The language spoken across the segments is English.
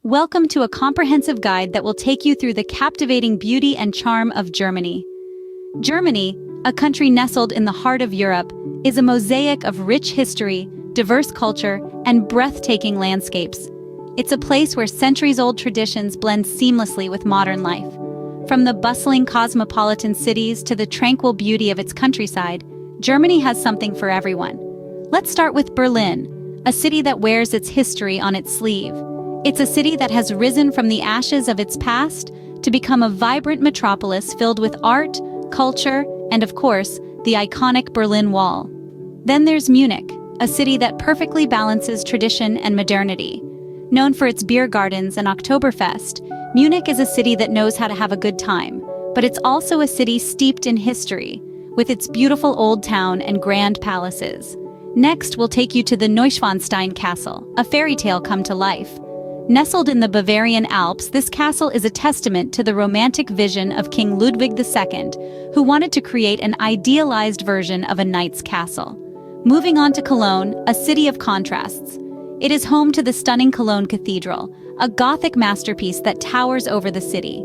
Welcome to a comprehensive guide that will take you through the captivating beauty and charm of Germany. Germany, a country nestled in the heart of Europe, is a mosaic of rich history, diverse culture, and breathtaking landscapes. It's a place where centuries-old traditions blend seamlessly with modern life. From the bustling cosmopolitan cities to the tranquil beauty of its countryside, Germany has something for everyone. Let's start with Berlin, a city that wears its history on its sleeve. It's a city that has risen from the ashes of its past to become a vibrant metropolis filled with art, culture, and of course, the iconic Berlin Wall. Then there's Munich, a city that perfectly balances tradition and modernity. Known for its beer gardens and Oktoberfest, Munich is a city that knows how to have a good time, but it's also a city steeped in history, with its beautiful old town and grand palaces. Next, we'll take you to the Neuschwanstein Castle, a fairy tale come to life. Nestled in the Bavarian Alps, this castle is a testament to the romantic vision of King Ludwig II, who wanted to create an idealized version of a knight's castle. Moving on to Cologne, a city of contrasts. It is home to the stunning Cologne Cathedral, a Gothic masterpiece that towers over the city.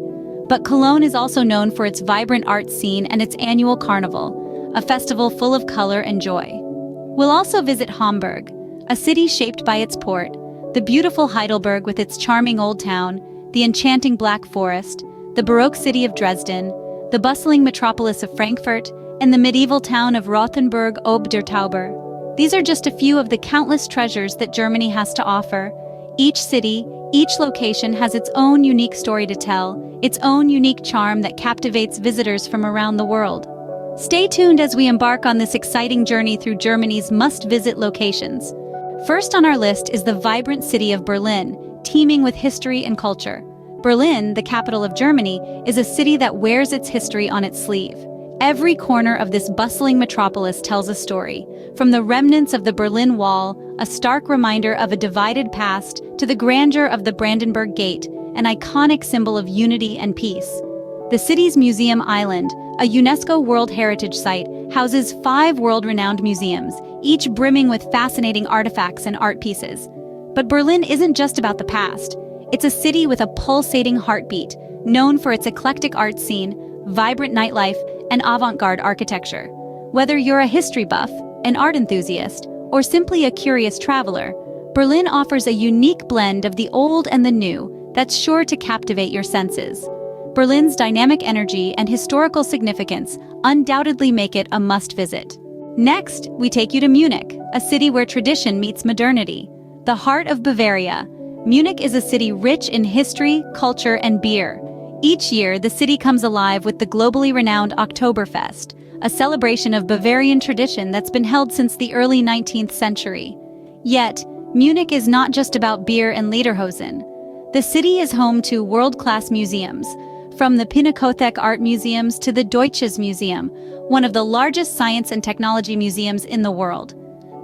But Cologne is also known for its vibrant art scene and its annual carnival, a festival full of color and joy. We'll also visit Hamburg, a city shaped by its port, the beautiful Heidelberg with its charming old town, the enchanting Black Forest, the Baroque city of Dresden, the bustling metropolis of Frankfurt, and the medieval town of Rothenburg ob der Tauber. These are just a few of the countless treasures that Germany has to offer. Each city, each location has its own unique story to tell, its own unique charm that captivates visitors from around the world. Stay tuned as we embark on this exciting journey through Germany's must-visit locations. First on our list is the vibrant city of Berlin, teeming with history and culture. Berlin, the capital of Germany, is a city that wears its history on its sleeve. Every corner of this bustling metropolis tells a story, from the remnants of the Berlin Wall, a stark reminder of a divided past, to the grandeur of the Brandenburg Gate, an iconic symbol of unity and peace. The city's Museum Island, a UNESCO World Heritage Site, houses 5 world-renowned museums, each brimming with fascinating artifacts and art pieces. But Berlin isn't just about the past. It's a city with a pulsating heartbeat, known for its eclectic art scene, vibrant nightlife, and avant-garde architecture. Whether you're a history buff, an art enthusiast, or simply a curious traveler, Berlin offers a unique blend of the old and the new that's sure to captivate your senses. Berlin's dynamic energy and historical significance undoubtedly make it a must-visit. Next, we take you to Munich, a city where tradition meets modernity. The heart of Bavaria, Munich is a city rich in history, culture, and beer. Each year, the city comes alive with the globally renowned Oktoberfest, a celebration of Bavarian tradition that's been held since the early 19th century. Yet, Munich is not just about beer and lederhosen. The city is home to world-class museums, from the Pinakothek Art Museums to the Deutsches Museum, one of the largest science and technology museums in the world.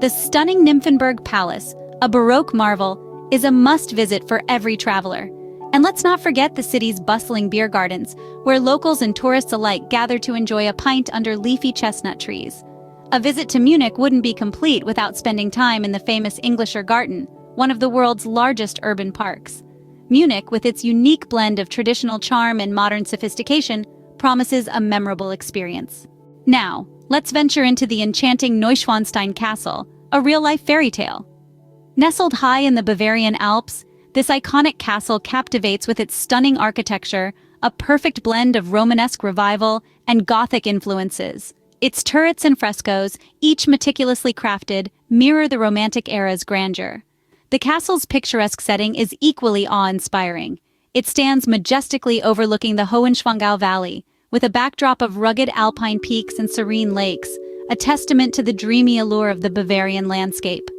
The stunning Nymphenburg Palace, a Baroque marvel, is a must-visit for every traveler. And let's not forget the city's bustling beer gardens, where locals and tourists alike gather to enjoy a pint under leafy chestnut trees. A visit to Munich wouldn't be complete without spending time in the famous Englischer Garten, one of the world's largest urban parks. Munich, with its unique blend of traditional charm and modern sophistication, promises a memorable experience. Now, let's venture into the enchanting Neuschwanstein Castle, a real-life fairy tale. Nestled high in the Bavarian Alps, this iconic castle captivates with its stunning architecture, a perfect blend of Romanesque revival and Gothic influences. Its turrets and frescoes, each meticulously crafted, mirror the Romantic era's grandeur. The castle's picturesque setting is equally awe-inspiring. It stands majestically overlooking the Hohenschwangau Valley, with a backdrop of rugged alpine peaks and serene lakes, a testament to the dreamy allure of the Bavarian landscape.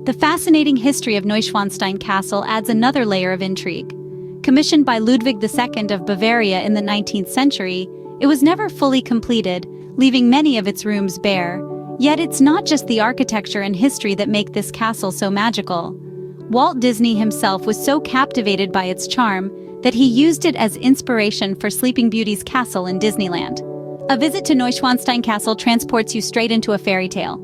The fascinating history of Neuschwanstein Castle adds another layer of intrigue. Commissioned by Ludwig II of Bavaria in the 19th century, it was never fully completed, leaving many of its rooms bare. Yet it's not just the architecture and history that make this castle so magical. Walt Disney himself was so captivated by its charm that he used it as inspiration for Sleeping Beauty's castle in Disneyland. A visit to Neuschwanstein Castle transports you straight into a fairy tale.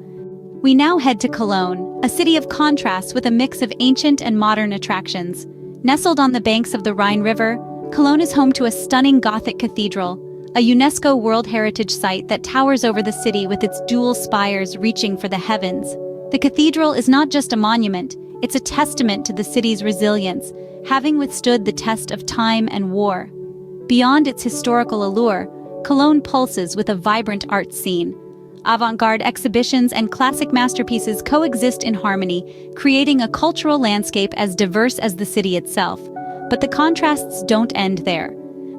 We now head to Cologne, a city of contrasts with a mix of ancient and modern attractions. Nestled on the banks of the Rhine River, Cologne is home to a stunning Gothic cathedral, a UNESCO World Heritage Site that towers over the city with its dual spires reaching for the heavens. The cathedral is not just a monument, it's a testament to the city's resilience, having withstood the test of time and war. Beyond its historical allure, Cologne pulses with a vibrant art scene. Avant-garde exhibitions and classic masterpieces coexist in harmony, creating a cultural landscape as diverse as the city itself. But the contrasts don't end there.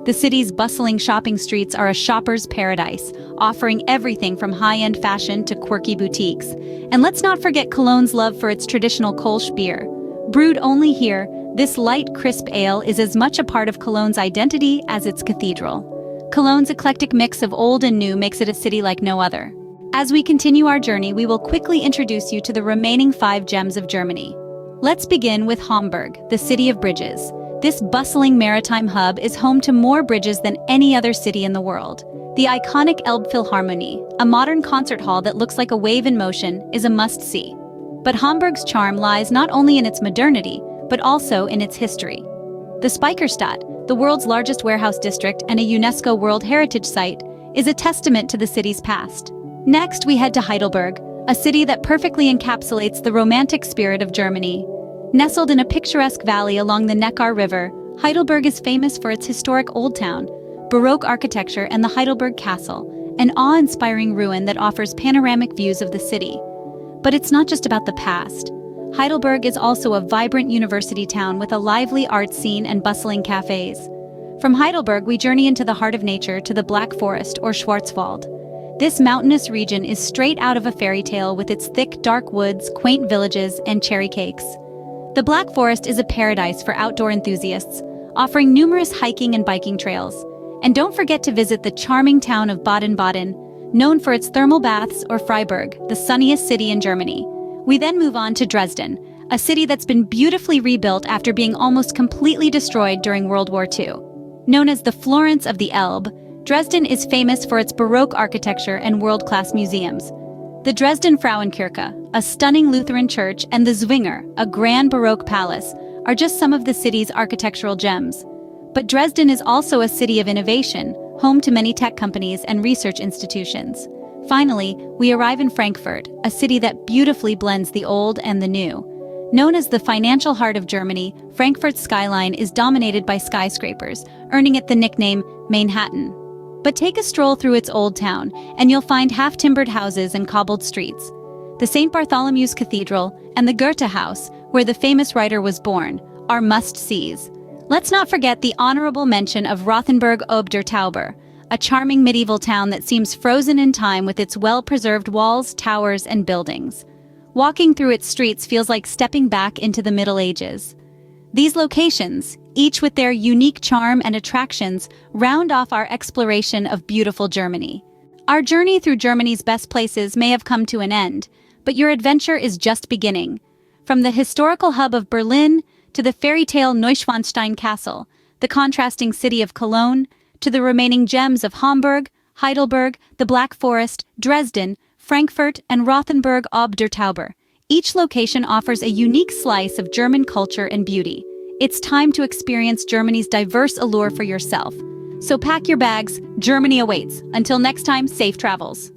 The city's bustling shopping streets are a shopper's paradise, offering everything from high-end fashion to quirky boutiques. And let's not forget Cologne's love for its traditional Kolsch beer. Brewed only here, this light, crisp ale is as much a part of Cologne's identity as its cathedral. Cologne's eclectic mix of old and new makes it a city like no other. As we continue our journey, we will quickly introduce you to the remaining 5 gems of Germany. Let's begin with Hamburg, the city of bridges. This bustling maritime hub is home to more bridges than any other city in the world. The iconic Elbphilharmonie, a modern concert hall that looks like a wave in motion, is a must-see. But Hamburg's charm lies not only in its modernity, but also in its history. The Speicherstadt, the world's largest warehouse district and a UNESCO World Heritage Site, is a testament to the city's past. Next, we head to Heidelberg, a city that perfectly encapsulates the romantic spirit of Germany. Nestled in a picturesque valley along the Neckar River, Heidelberg is famous for its historic Old Town, Baroque architecture and the Heidelberg Castle, an awe-inspiring ruin that offers panoramic views of the city. But it's not just about the past. Heidelberg is also a vibrant university town with a lively art scene and bustling cafes. From Heidelberg, we journey into the heart of nature to the Black Forest or Schwarzwald. This mountainous region is straight out of a fairy tale with its thick, dark woods, quaint villages, and cherry cakes. The Black Forest is a paradise for outdoor enthusiasts, offering numerous hiking and biking trails. And don't forget to visit the charming town of Baden-Baden, known for its thermal baths, or Freiburg, the sunniest city in Germany. We then move on to Dresden, a city that's been beautifully rebuilt after being almost completely destroyed during World War II. Known as the Florence of the Elbe, Dresden is famous for its Baroque architecture and world-class museums. The Dresden Frauenkirche, a stunning Lutheran church, and the Zwinger, a grand Baroque palace, are just some of the city's architectural gems. But Dresden is also a city of innovation, home to many tech companies and research institutions. Finally, we arrive in Frankfurt, a city that beautifully blends the old and the new. Known as the financial heart of Germany, Frankfurt's skyline is dominated by skyscrapers, earning it the nickname Manhattan. But take a stroll through its old town, and you'll find half-timbered houses and cobbled streets. The St. Bartholomew's Cathedral and the Goethe House, where the famous writer was born, are must-sees. Let's not forget the honorable mention of Rothenburg ob der Tauber, a charming medieval town that seems frozen in time with its well-preserved walls, towers, and buildings. Walking through its streets feels like stepping back into the Middle Ages. These locations, each with their unique charm and attractions, round off our exploration of beautiful Germany. Our journey through Germany's best places may have come to an end, but your adventure is just beginning. From the historical hub of Berlin to the fairy-tale Neuschwanstein Castle, the contrasting city of Cologne, to the remaining gems of Hamburg, Heidelberg, the Black Forest, Dresden, Frankfurt, and Rothenburg ob der Tauber. Each location offers a unique slice of German culture and beauty. It's time to experience Germany's diverse allure for yourself. So pack your bags, Germany awaits. Until next time, safe travels.